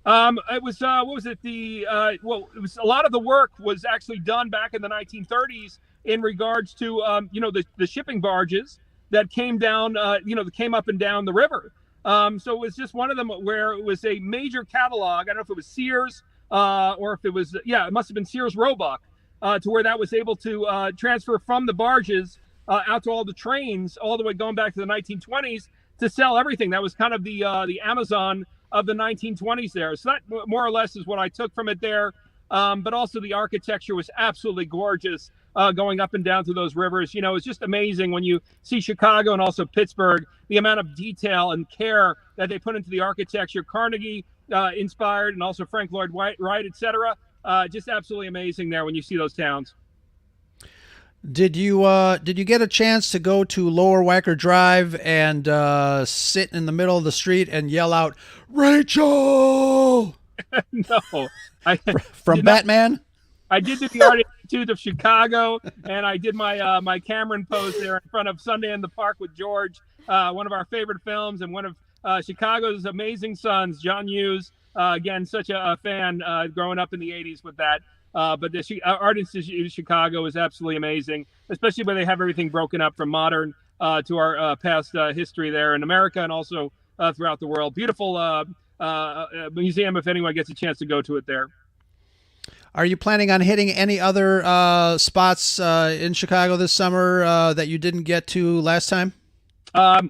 It was, what was it? It was a lot of the work was actually done back in the 1930s in regards to, the shipping barges that came down, that came up and down the river. So it was just one of them where it was a major catalog. I don't know if it was Sears or if it was, it must have been Sears Roebuck. To where that was able to transfer from the barges out to all the trains, all the way going back to the 1920s to sell everything. That was kind of the Amazon of the 1920s there. So that more or less is what I took from it there. But also the architecture was absolutely gorgeous going up and down through those rivers. It's just amazing when you see Chicago and also Pittsburgh, the amount of detail and care that they put into the architecture. Carnegie inspired, and also Frank Lloyd Wright, etc. Just absolutely amazing there when you see those towns. Did you get a chance to go to Lower Wacker Drive and sit in the middle of the street and yell out, "Rachel"? No. From Batman? I did do the Art Institute of Chicago, and I did my Cameron pose there in front of Sunday in the Park with George, one of our favorite films, and one of Chicago's amazing sons, John Hughes. Again, such a fan growing up in the 80s with that. But the Art Institute of Chicago is absolutely amazing, especially where they have everything broken up from modern to our past history there in America and also throughout the world. Beautiful museum if anyone gets a chance to go to it there. Are you planning on hitting any other spots in Chicago this summer that you didn't get to last time?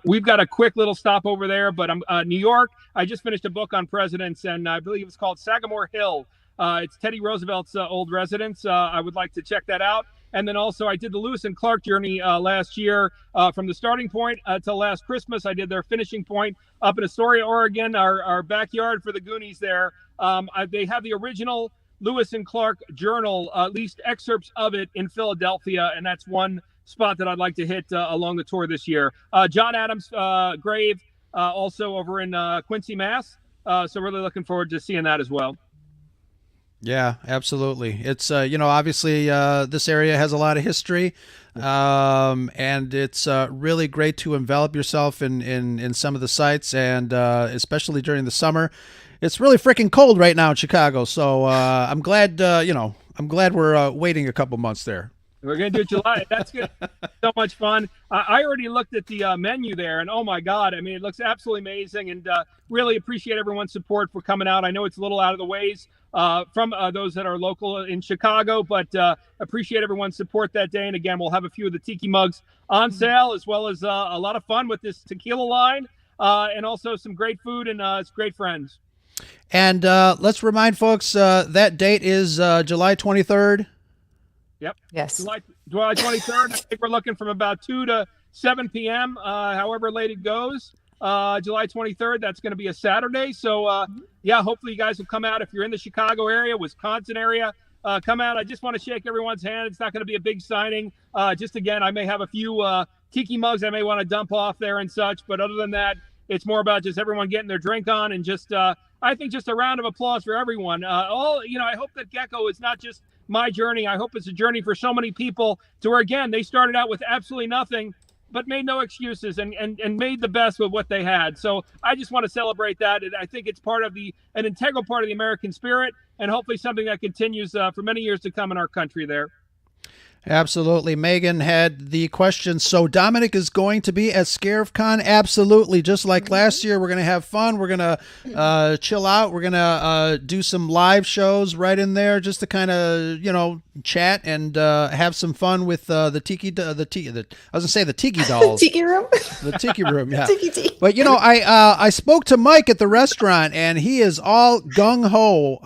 We've got a quick little stop over there, but New York. I just finished a book on presidents, and I believe it's called Sagamore Hill. It's Teddy Roosevelt's old residence. I would like to check that out. And then also I did the Lewis and Clark journey last year from the starting point till last Christmas. I did their finishing point up in Astoria, Oregon, our backyard for the Goonies there. They have the original Lewis and Clark journal, at least excerpts of it in Philadelphia. And that's one spot that I'd like to hit along the tour this year. John Adams' grave also over in Quincy, Mass. So really looking forward to seeing that as well. Yeah, absolutely. It's, obviously this area has a lot of history, and it's really great to envelop yourself in some of the sites, and especially during the summer. It's really freaking cold right now in Chicago, so I'm glad, I'm glad we're waiting a couple months there. We're going to do July. That's good. So much fun. I already looked at the menu there, and oh my God, I mean, it looks absolutely amazing, and really appreciate everyone's support for coming out. I know it's a little out of the ways from those that are local in Chicago, but appreciate everyone's support that day. And again, we'll have a few of the tiki mugs on sale, as well as a lot of fun with this tequila line, and also some great food and great friends. And let's remind folks that date is July 23rd. Yep. Yes. July 23rd. I think we're looking from about 2 to 7 p.m., however late it goes. July 23rd, that's going to be a Saturday. So, yeah, hopefully you guys will come out. If you're in the Chicago area, Wisconsin area, come out. I just want to shake everyone's hand. It's not going to be a big signing. Just, again, I may have a few tiki mugs I may want to dump off there and such. But other than that, it's more about just everyone getting their drink on and just, I think, just a round of applause for everyone. I hope that Gekko is not just my journey. I hope it's a journey for so many people to where, again, they started out with absolutely nothing, but made no excuses and made the best with what they had. So I just want to celebrate that. I think it's part of an integral part of the American spirit, and hopefully something that continues for many years to come in our country there. Absolutely. Megan had the question. So Dominic is going to be at ScarifCon? Absolutely. Just like last year, we're going to have fun. We're going to chill out. We're going to do some live shows right in there just to kind of, chat and have some fun with the tiki. I was going to say the tiki dolls. Tiki room? The tiki room, yeah. Tiki tea. But, I spoke to Mike at the restaurant, and he is all gung-ho.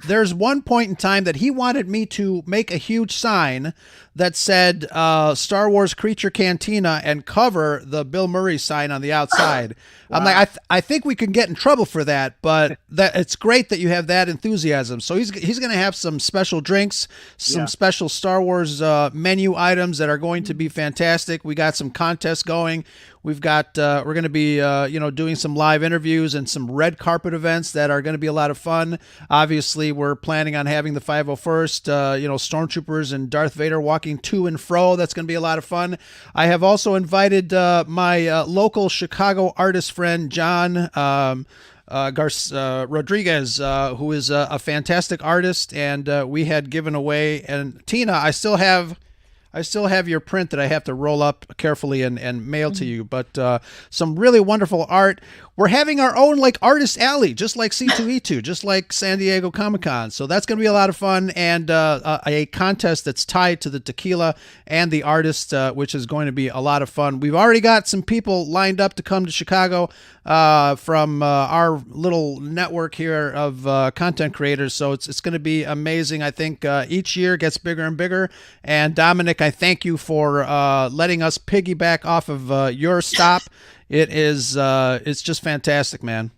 There's one point in time that he wanted me to make a huge sign that said Star Wars Creature Cantina and cover the Bill Murray sign on the outside. Wow. I'm like, I think we can get in trouble for that, but it's great that you have that enthusiasm. So he's going to have some special drinks, some special Star Wars menu items that are going to be fantastic. We got some contests going. We've got we're going to be doing some live interviews and some red carpet events that are going to be a lot of fun. Obviously, we're planning on having the 501st stormtroopers and Darth Vader walking to and fro. That's going to be a lot of fun. I have also invited my local Chicago artist friend John Rodriguez, who is a fantastic artist, and we had given away. And Tina, I still have your print that I have to roll up carefully and mail to you, but some really wonderful art. We're having our own artist alley, just like C2E2, just like San Diego Comic-Con. So that's going to be a lot of fun, and a contest that's tied to the tequila and the artist, which is going to be a lot of fun. We've already got some people lined up to come to Chicago from our little network here of content creators. So it's going to be amazing. I think each year gets bigger and bigger. And Dominic, I thank you for letting us piggyback off of your stop. It's just fantastic, man.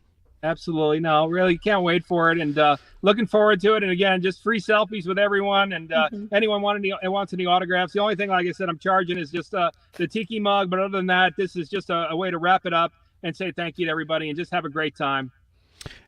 Absolutely. No, really can't wait for it, and looking forward to it. And again, just free selfies with everyone, and anyone wants any autographs. The only thing, like I said, I'm charging is just the tiki mug. But other than that, this is just a way to wrap it up and say thank you to everybody and just have a great time.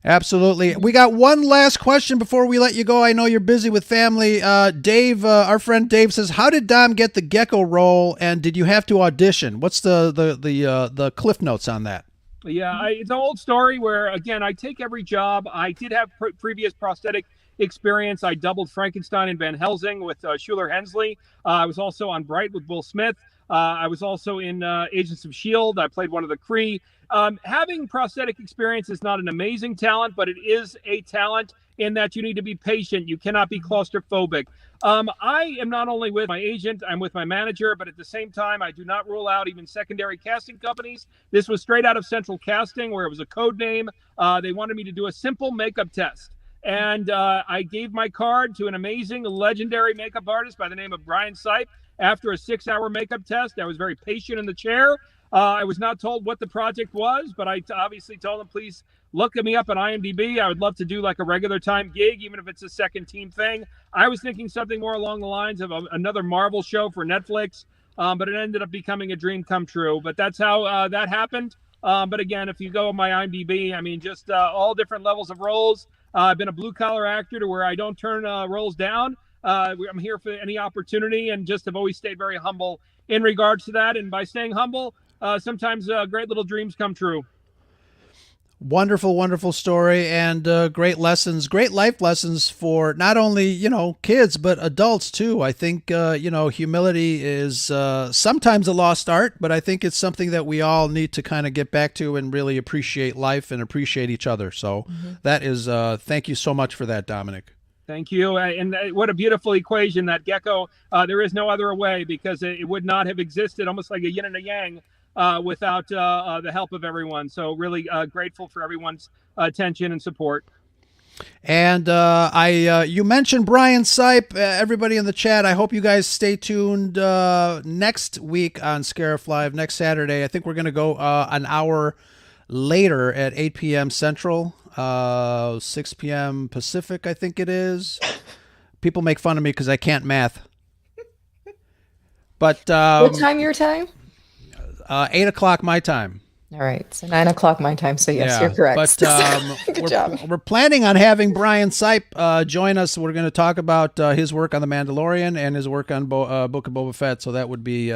Absolutely. We got one last question before we let you go. I know you're busy with family. Dave, our friend Dave says, how did Dom get the Gekko role, and did you have to audition? What's the cliff notes on that? Yeah, it's an old story where, again, I take every job. I did have previous prosthetic experience. I doubled Frankenstein and Van Helsing with Schuler Hensley. I was also on Bright with Will Smith. I was also in Agents of S.H.I.E.L.D. I played one of the Kree. Having prosthetic experience is not an amazing talent, but it is a talent in that you need to be patient. You cannot be claustrophobic. I am not only with my agent, I'm with my manager, but at the same time, I do not rule out even secondary casting companies. This was straight out of Central Casting, where it was a code name. They wanted me to do a simple makeup test. And I gave my card to an amazing, legendary makeup artist by the name of Brian Sipe. After a 6-hour makeup test, I was very patient in the chair. I was not told what the project was, but I obviously told him, please look me up on IMDb. I would love to do like a regular time gig, even if it's a second team thing. I was thinking something more along the lines of another Marvel show for Netflix, but it ended up becoming a dream come true. But that's how that happened. But again, if you go on my IMDb, I mean, just all different levels of roles. I've been a blue-collar actor to where I don't turn roles down. I'm here for any opportunity and just have always stayed very humble in regards to that. And by staying humble, sometimes great little dreams come true. Wonderful, wonderful story, and great lessons, great life lessons for not only, kids, but adults too. I think, humility is sometimes a lost art, but I think it's something that we all need to kind of get back to and really appreciate life and appreciate each other. So that is, thank you so much for that, Dominic. Thank you. And what a beautiful equation that Gekko, there is no other way, because it would not have existed, almost like a yin and a yang, without the help of everyone. So really grateful for everyone's attention and support. And you mentioned Brian Sipe. Everybody in the chat, I hope you guys stay tuned next week on ScarifLIVE, next Saturday. I think we're going to go an hour later at 8 p.m. Central, 6 p.m. Pacific, I think it is. People make fun of me because I can't math. But what time your time? 8 o'clock my time. All right, so 9 o'clock my time. So yes, you're correct. But Good job. We're planning on having Brian Sipe join us. We're going to talk about his work on The Mandalorian and his work on Book of Boba Fett. So that would be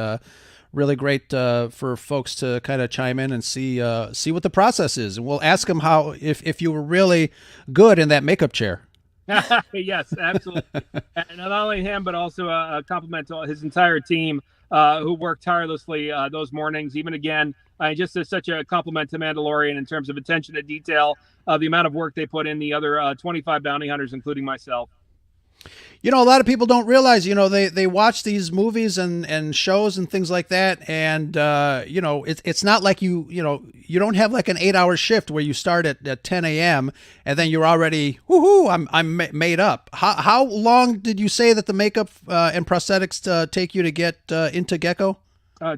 really great for folks to kind of chime in and see what the process is. And we'll ask him how if you were really good in that makeup chair. Yes, absolutely. And not only him, but also a compliment to his entire team who worked tirelessly those mornings. Even again, just as such a compliment to Mandalorian in terms of attention to detail, the amount of work they put in, the other 25 bounty hunters, including myself. A lot of people don't realize, they watch these movies and shows and things like that. And, it's not like you don't have like an 8-hour shift where you start at 10 a.m. and then you're already, woohoo, I'm made up. How long did you say that the makeup and prosthetics take you to get into Gekko?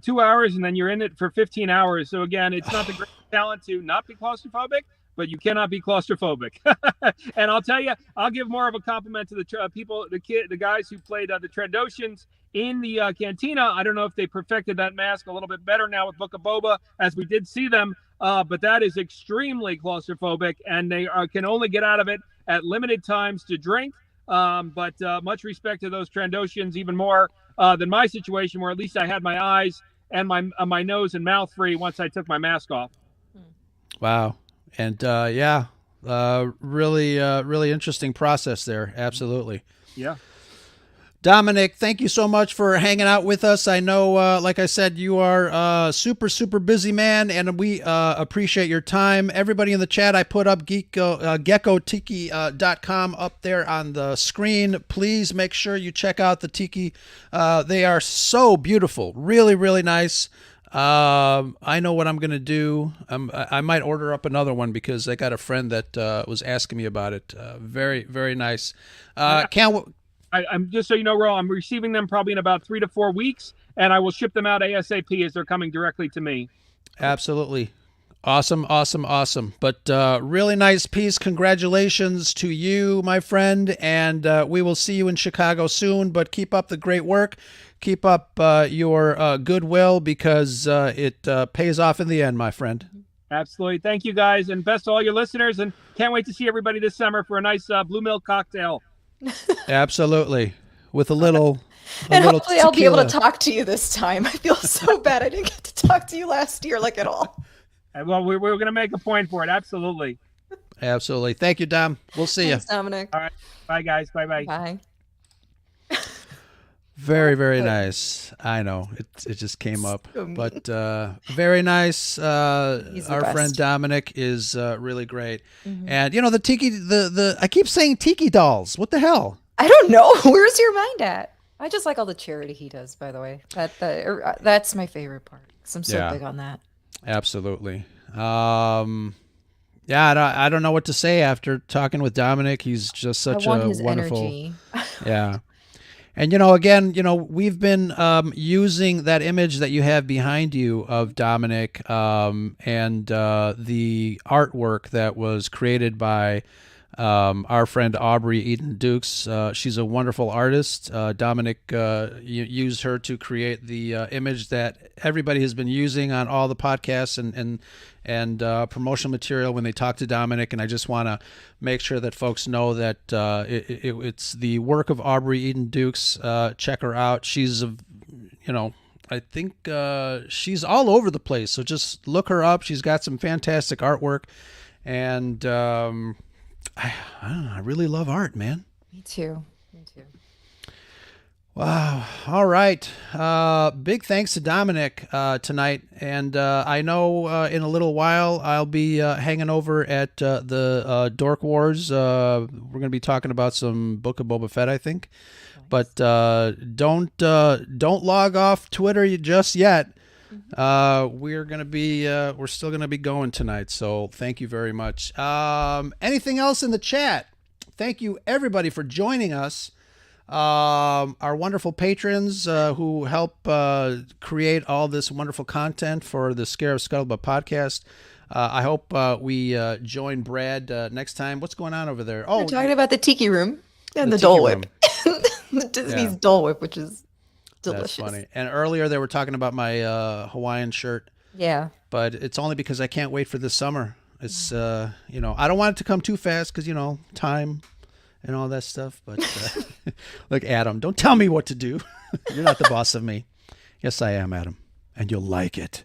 2 hours, and then you're in it for 15 hours. So again, it's not the great talent to not be claustrophobic, but you cannot be claustrophobic. And I'll tell you, I'll give more of a compliment to the guys who played the Trandoshans in the cantina. I don't know if they perfected that mask a little bit better now with Book of Boba, as we did see them, but that is extremely claustrophobic, and they can only get out of it at limited times to drink. But much respect to those Trandoshans, even more than my situation, where at least I had my eyes and my nose and mouth free once I took my mask off. Wow. And really interesting process there. Absolutely. Yeah. Dominic, thank you so much for hanging out with us. I know, like I said, you are a super, super busy man, and we appreciate your time. Everybody in the chat, I put up gekkotiki.com up there on the screen. Please make sure you check out the tiki. They are so beautiful. Really, really nice. I know what I'm going to do. I might order up another one because I got a friend that was asking me about it. Very, very nice. I'm just so you know, Ro, I'm receiving them probably in about 3 to 4 weeks, and I will ship them out ASAP as they're coming directly to me. Absolutely. Awesome, awesome, awesome. But really nice piece. Congratulations to you, my friend, and we will see you in Chicago soon, but keep up the great work. Keep up your goodwill, because it pays off in the end, my friend. Absolutely. Thank you, guys, and best to all your listeners, and can't wait to see everybody this summer for a nice blue milk cocktail. Absolutely. With a little hopefully I'll be tequila. able to talk to you this time. I feel so bad I didn't get to talk to you last year, at all. Well, we're going to make a point for it. Absolutely. Absolutely. Thank you, Dom. We'll see you. Thanks, Dominic. All right. Bye, guys. Bye-bye. Bye. Very, very nice. I know it just came up, but very nice. Our friend Dominic is really great, and the tiki, the I keep saying tiki dolls. What the hell? I don't know. Where's your mind at? I just like all the charity he does. By the way, that's my favorite part. 'Cause I'm so big on that. Absolutely. Yeah, I don't know what to say after talking with Dominic. He's just such a wonderful. Energy. Yeah. And, again, we've been using that image that you have behind you of Dominic and the artwork that was created by our friend Aubrey Eden Dukes. She's a wonderful artist. Dominic used her to create the image that everybody has been using on all the podcasts and promotional material when they talk to Dominic. And I just want to make sure that folks know that it's the work of Aubrey Eden Dukes. Check her out. She's I think she's all over the place. So just look her up. She's got some fantastic artwork. And I don't know, I really love art, man. Me too. Wow. All right. Big thanks to Dominic tonight. And I know in a little while I'll be hanging over at the Dork Wars. We're going to be talking about some Book of Boba Fett, I think. Nice. But don't log off Twitter just yet. We're still going to be going tonight. So thank you very much. Anything else in the chat? Thank you everybody for joining us. Our wonderful patrons who help create all this wonderful content for the Scarif Scuttlebutt podcast. I hope we join Brad next time. What's going on over there? Oh, we're talking about the Tiki Room and the Dole Whip. The Disney's Dole Whip, which is delicious. That's funny. And earlier they were talking about my Hawaiian shirt. Yeah. But it's only because I can't wait for this summer. It's, I don't want it to come too fast because, time and all that stuff. But look, Adam, don't tell me what to do. You're not the boss of me. Yes, I am, Adam. And you'll like it.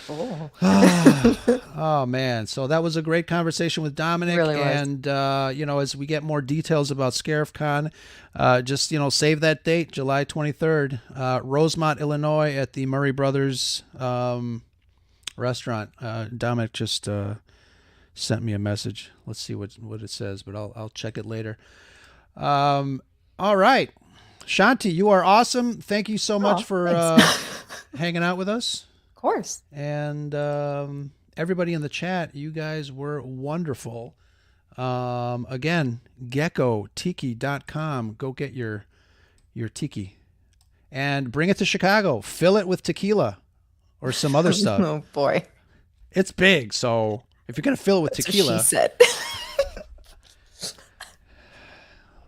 Oh. Oh, man. So that was a great conversation with Dominic. Really was. And, as we get more details about ScarifCon, just, save that date, July 23rd, Rosemont, Illinois at the Murray Brothers restaurant. Dominic just sent me a message. Let's see what it says, but I'll check it later. All right. Shanti, you are awesome. Thank you so much for hanging out with us. Of course. And everybody in the chat, you guys were wonderful. Again, gekkotiki.com. Go get your tiki. And bring it to Chicago. Fill it with tequila or some other stuff. Oh, boy. It's big, so if you're going to fill it with tequila. What she said.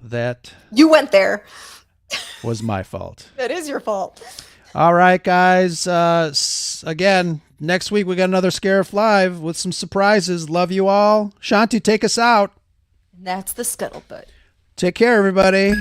That you went there. Was my fault. That is your fault. All right, guys. Again, next week we got another Scarif Live with some surprises. Love you all. Shanti, take us out. And that's the Scuttlebutt. Take care, everybody.